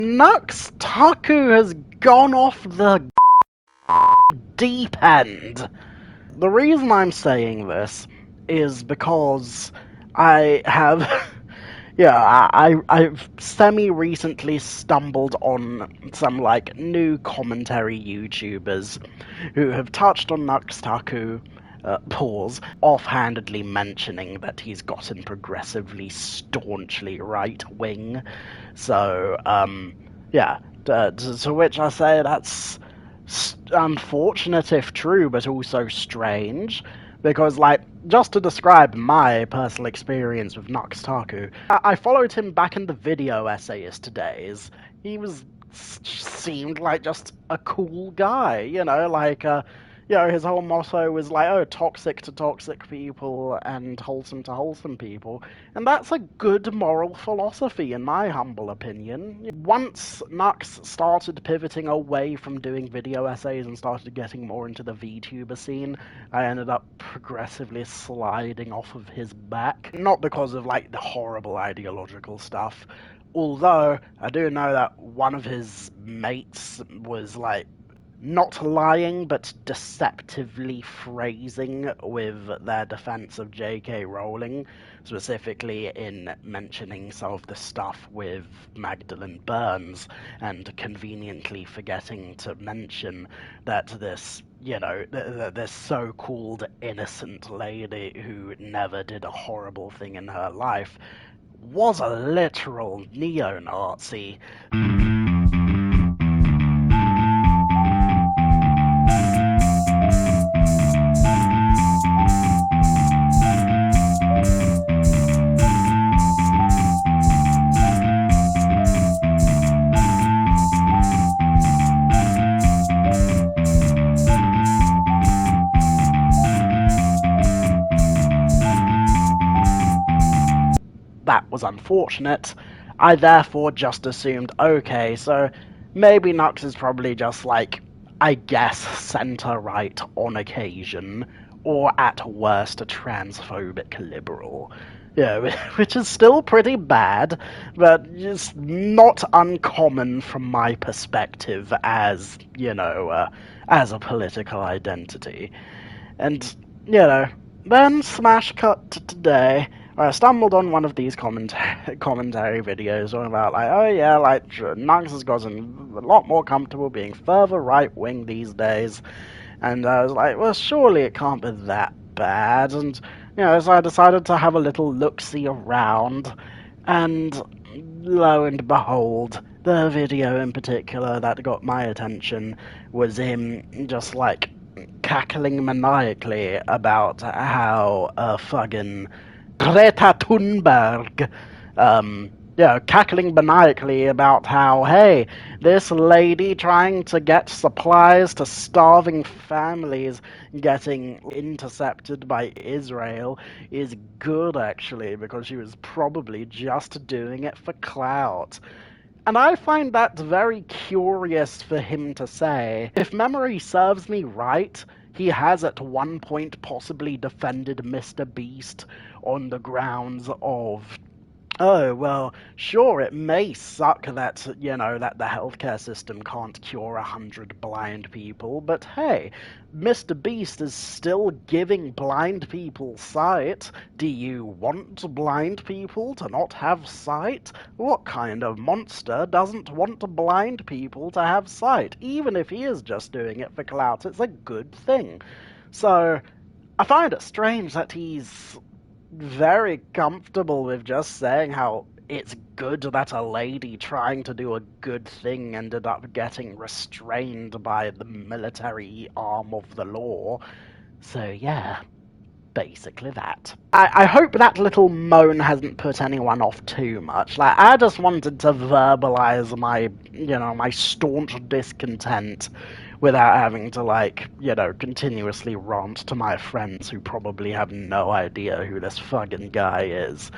Nux Taku has gone off the deep end. The reason I'm saying this is because I have, I've semi-recently stumbled on some, new commentary YouTubers who have touched on Nux Taku, offhandedly mentioning that he's gotten progressively staunchly right-wing. So, to which I say that's unfortunate if true, but also strange. Because, just to describe my personal experience with Nux Taku, I followed him back in the video essayist days. He seemed like just a cool guy, his whole motto was toxic to toxic people and wholesome to wholesome people. And that's a good moral philosophy, in my humble opinion. Once Nux started pivoting away from doing video essays and started getting more into the VTuber scene, I ended up progressively sliding off of his back. Not because of, the horrible ideological stuff, although I do know that one of his mates was, not lying, but deceptively phrasing with their defense of J.K. Rowling, specifically in mentioning some of the stuff with Magdalene Burns, and conveniently forgetting to mention that this, this so-called innocent lady who never did a horrible thing in her life was a literal neo-Nazi. That was unfortunate. I therefore just assumed, okay, so maybe Nux is probably just I guess, centre-right on occasion, or at worst a transphobic liberal. Which is still pretty bad, but it's not uncommon from my perspective as, as a political identity. And, then smash cut to today, where I stumbled on one of these commentary videos talking about, Nux has gotten a lot more comfortable being further right-wing these days, and I was like, well, surely it can't be that bad, and, so I decided to have a little look-see around, and lo and behold, the video in particular that got my attention was him just, cackling maniacally about how fucking Greta Thunberg, cackling maniacally about how, hey, this lady trying to get supplies to starving families getting intercepted by Israel is good, actually, because she was probably just doing it for clout. And I find that very curious for him to say. If memory serves me right, he has at one point possibly defended Mr. Beast on the grounds of, oh, well, sure, it may suck that, that the healthcare system can't cure 100 blind people, but hey, Mr. Beast is still giving blind people sight. Do you want blind people to not have sight? What kind of monster doesn't want blind people to have sight? Even if he is just doing it for clout, it's a good thing. So, I find it strange that he's very comfortable with just saying how it's good that a lady trying to do a good thing ended up getting restrained by the military arm of the law. So yeah, basically that. I hope that little moan hasn't put anyone off too much. I just wanted to verbalize my, my staunch discontent without having to, continuously rant to my friends who probably have no idea who this fucking guy is.